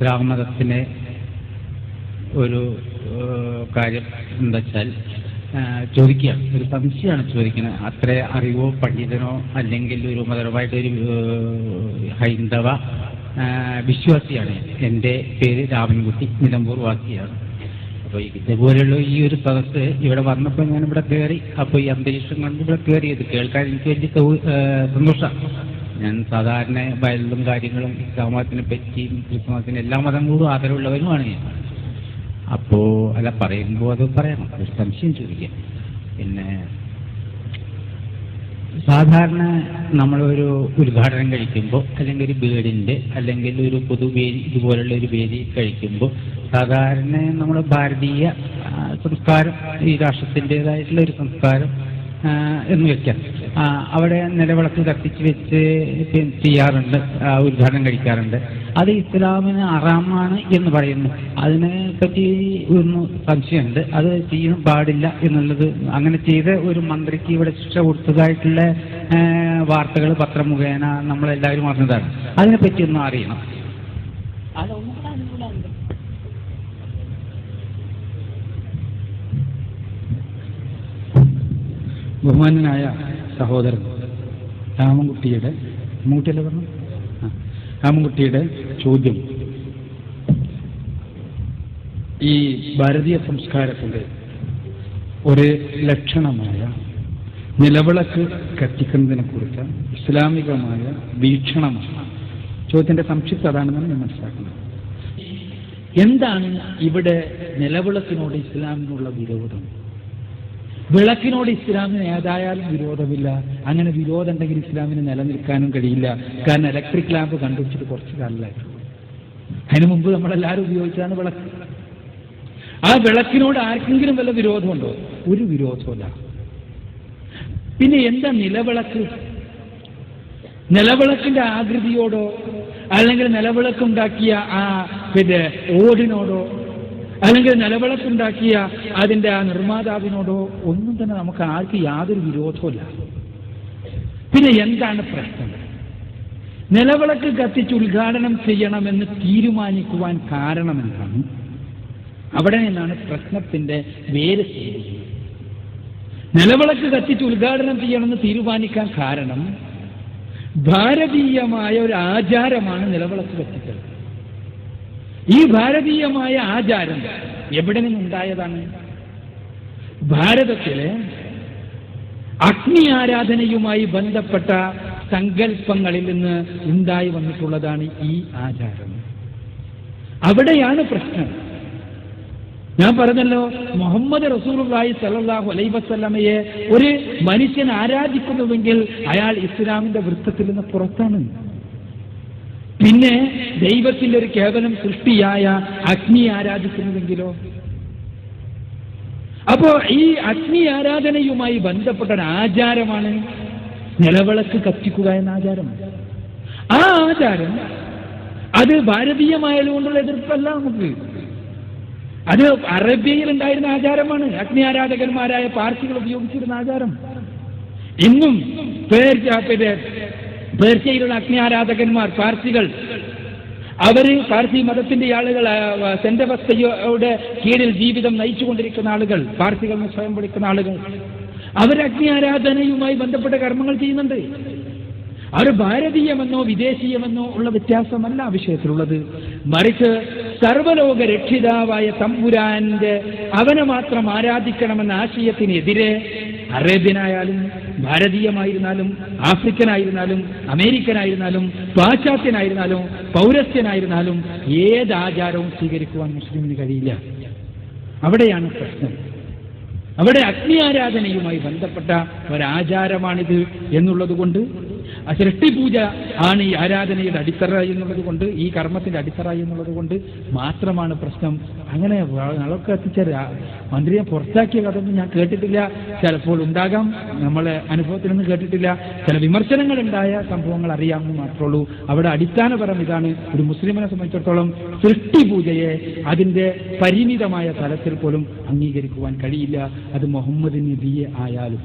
ഇസ്ലാം മതത്തിനെ ഒരു കാര്യം എന്താ വെച്ചാൽ ചോദിക്കുകയാണ്, ഒരു സംശയമാണ് ചോദിക്കുന്നത്. അത്ര അറിവോ പണ്ഡിതനോ അല്ലെങ്കിൽ ഒരു മതപരമായിട്ടൊരു ഹൈന്ദവ വിശ്വാസിയാണ്. എൻ്റെ പേര് രാമൻകുട്ടി, നിലമ്പൂർ വാസിയാണ്. അപ്പോൾ ഇതുപോലെയുള്ള ഈ ഒരു സദസ്സ് ഇവിടെ വന്നപ്പോൾ ഞാനിവിടെ കയറി. അപ്പോൾ ഈ അന്തരീക്ഷം കണ്ട് ഇവിടെ കയറിയത് കേൾക്കാൻ എനിക്ക് വലിയ സന്തോഷമാണ്. ഞാൻ സാധാരണ ബൈബിളും കാര്യങ്ങളും ഇസ്ലാം മതത്തിനെ പറ്റിയും ക്രിസ്തുമതത്തിന് എല്ലാ മതങ്ങളോടും ആദരവുള്ളവരുമാണ് ഞാൻ. അപ്പോൾ അല്ല പറയുമ്പോൾ അത് പറയണം, ഒരു സംശയം ചോദിക്കാം. പിന്നെ സാധാരണ നമ്മളൊരു ഉദ്ഘാടനം കഴിക്കുമ്പോൾ അല്ലെങ്കിൽ ഒരു വീടിൻ്റെ അല്ലെങ്കിൽ ഒരു പൊതുവേദി ഇതുപോലുള്ള ഒരു വേദി കഴിക്കുമ്പോൾ സാധാരണ നമ്മുടെ ഭാരതീയ സംസ്കാരം, ഈ രാഷ്ട്രത്തിൻ്റെതായിട്ടുള്ള ഒരു സംസ്കാരം എന്ന് വെക്കാം, അവിടെ നിലവിളക്ക് കത്തിച്ച് വെച്ച് ചെയ്യാറുണ്ട്, ഉദ്ഘാടനം കഴിക്കാറുണ്ട്. അത് ഇസ്ലാമിന് ഹറാമാണ് എന്ന് പറയുന്നു. അതിനെ പറ്റി ഒന്ന് സംശയമുണ്ട്. അത് ചെയ്യാൻ പാടില്ല എന്നുള്ളത്, അങ്ങനെ ചെയ്ത് ഒരു മന്ത്രിക്ക് ഇവിടെ ശിക്ഷ കൊടുത്തതായിട്ടുള്ള വാർത്തകൾ പത്രം മുഖേന നമ്മളെല്ലാവരും അറിഞ്ഞതാണ്. അതിനെപ്പറ്റി ഒന്നും അറിയണം. ബഹുമാനനായ സഹോദരൻ രാമൻകുട്ടിയുടെ ചോദ്യം ഈ ഭാരതീയ സംസ്കാരത്തിൻ്റെ ഒരു ലക്ഷണമായ നിലവിളക്ക് കത്തിക്കുന്നതിനെ കുറിച്ച് ഇസ്ലാമികമായ വീക്ഷണമാണ്. ചോദ്യത്തിൻ്റെ സംക്ഷിപ്ത അതാണെന്നാണ് ഞാൻ മനസ്സിലാക്കുന്നത്. എന്താണ് ഇവിടെ നിലവിളക്കിനോട് ഇസ്ലാമിനുള്ള വിരോധം? വിളക്കിനോട് ഇസ്ലാമിന് ഏതായാലും വിരോധമില്ല. അങ്ങനെ വിരോധം ഉണ്ടെങ്കിൽ ഇസ്ലാമിന് നിലനിൽക്കാനും കഴിയില്ല. കാരണം ഇലക്ട്രിക് ലാമ്പ് കണ്ടുപിടിച്ചിട്ട് കുറച്ച് കാലമായിട്ടുള്ളൂ. അതിനു മുമ്പ് നമ്മളെല്ലാവരും ഉപയോഗിച്ചതാണ് വിളക്ക്. ആ വിളക്കിനോട് ആർക്കെങ്കിലും വല്ല വിരോധമുണ്ടോ? ഒരു വിരോധമില്ല. പിന്നെ എന്താ നിലവിളക്ക്? നിലവിളക്കിന്റെ ആകൃതിയോടോ അല്ലെങ്കിൽ നിലവിളക്കുണ്ടാക്കിയ ആ ഓടിനോടോ അല്ലെങ്കിൽ നിലവിളക്കുണ്ടാക്കിയ അതിൻ്റെ ആ നിർമ്മാതാവിനോടോ ഒന്നും തന്നെ നമുക്ക് ആർക്ക് യാതൊരു വിരോധവുമില്ല. പിന്നെ എന്താണ് പ്രശ്നം? നിലവിളക്ക് കത്തിച്ച് ഉദ്ഘാടനം ചെയ്യണമെന്ന് തീരുമാനിക്കുവാൻ കാരണമെന്താണ്? അവിടെ നിന്നാണ് പ്രശ്നത്തിന്റെ വേര്. നിലവിളക്ക് കത്തിച്ച് ഉദ്ഘാടനം ചെയ്യണമെന്ന് തീരുമാനിക്കാൻ കാരണം ഭാരതീയമായ ഒരു ആചാരമാണ് നിലവിളക്ക് കത്തിക്കൽ. ഈ ഭാരതീയമായ ആചാരം എവിടെ നിന്നുണ്ടായതാണ്? ഭാരതത്തിലെ അഗ്നി ആരാധനയുമായി ബന്ധപ്പെട്ട സങ്കല്പങ്ങളിൽ നിന്ന് ഉണ്ടായി വന്നിട്ടുള്ളതാണ് ഈ ആചാരം. അവിടെയാണ് പ്രശ്നം. ഞാൻ പറഞ്ഞല്ലോ, മുഹമ്മദ് റസൂലുള്ളാഹി സ്വല്ലല്ലാഹു അലൈഹി വസല്ലമയെ ഒരു മനുഷ്യൻ ആരാധിക്കുന്നുവെങ്കിൽ അയാൾ ഇസ്ലാമിന്റെ വൃത്തത്തിൽ നിന്ന് പുറത്താണ്. പിന്നെ ദൈവത്തിന്റെ ഒരു കേവലം സൃഷ്ടിയായ അഗ്നി ആരാധിക്കുന്നുവെങ്കിലോ? അപ്പോ ഈ അഗ്നി ആരാധനയുമായി ബന്ധപ്പെട്ട ഒരു ആചാരമാണ് നിലവിളക്ക് കത്തിക്കുക എന്ന ആചാരം. ആ ആചാരം അത് ഭാരതീയമായതുകൊണ്ടുള്ള എതിർപ്പല്ല നമുക്ക്. അത് അറേബ്യയിൽ ഉണ്ടായിരുന്ന ആചാരമാണ്. അഗ്നി ആരാധകന്മാരായ പാർസികൾ ഉപയോഗിച്ചിരുന്ന ആചാരം. ഇന്നും പേർഷ്യയിലുള്ള അഗ്നി ആരാധകന്മാർ, പാർസികൾ, അവര് പാർസി മതത്തിന്റെ ആളുകൾ, സെന്റവസ്ഥയുടെ കീഴിൽ ജീവിതം നയിച്ചുകൊണ്ടിരിക്കുന്ന ആളുകൾ, പാർസികൾ എന്ന് സ്വയം വിളിക്കുന്ന ആളുകൾ, അവർ അഗ്നി ആരാധനയുമായി ബന്ധപ്പെട്ട കർമ്മങ്ങൾ ചെയ്യുന്നുണ്ട്. അവർ ഭാരതീയമെന്നോ വിദേശീയമെന്നോ ഉള്ള വ്യത്യാസമല്ല ആ വിഷയത്തിലുള്ളത്. മറിച്ച് സർവലോക രക്ഷിതാവായ തമ്പുരാന്റെ അവനെ മാത്രം ആരാധിക്കണമെന്ന ആശയത്തിനെതിരെ അറേബ്യനായാലും ഭാരതീയമായിരുന്നാലും ആഫ്രിക്കനായിരുന്നാലും അമേരിക്കനായിരുന്നാലും പാശ്ചാത്യനായിരുന്നാലും പൗരസ്ത്യനായിരുന്നാലും ഏത് ആചാരവും സ്വീകരിക്കുവാൻ മുസ്ലിമിന് കഴിയില്ല. അവിടെയാണ് പ്രശ്നം. അവിടെ അഗ്നി ആരാധനയുമായി ബന്ധപ്പെട്ട ഒരാചാരമാണിത് എന്നുള്ളത് കൊണ്ട്, സൃഷ്ടിപൂജ ആണ് ഈ ആരാധനയുടെ അടിത്തറ എന്നുള്ളത് കൊണ്ട്, ഈ കർമ്മത്തിന്റെ അടിത്തറ എന്നുള്ളത് കൊണ്ട് മാത്രമാണ് പ്രശ്നം. അങ്ങനെ നളൊക്കെ എത്തിച്ച മന്ത്രിയെ പുറത്താക്കിയ കഥയൊന്നും ഞാൻ കേട്ടിട്ടില്ല. ചിലപ്പോൾ ഉണ്ടാകാം, നമ്മളെ അനുഭവത്തിൽ നിന്ന് കേട്ടിട്ടില്ല. ചില വിമർശനങ്ങൾ ഉണ്ടായ സംഭവങ്ങൾ അറിയാമെന്ന് മാത്രമേ ഉള്ളൂ. അവിടെ അടിസ്ഥാനപരം ഇതാണ്. ഒരു മുസ്ലിമിനെ സംബന്ധിച്ചിടത്തോളം സൃഷ്ടിപൂജയെ അതിന്റെ പരിമിതമായ തലത്തിൽ പോലും അംഗീകരിക്കുവാൻ കഴിയില്ല. അത് മുഹമ്മദ് നബിയെ ആയാലും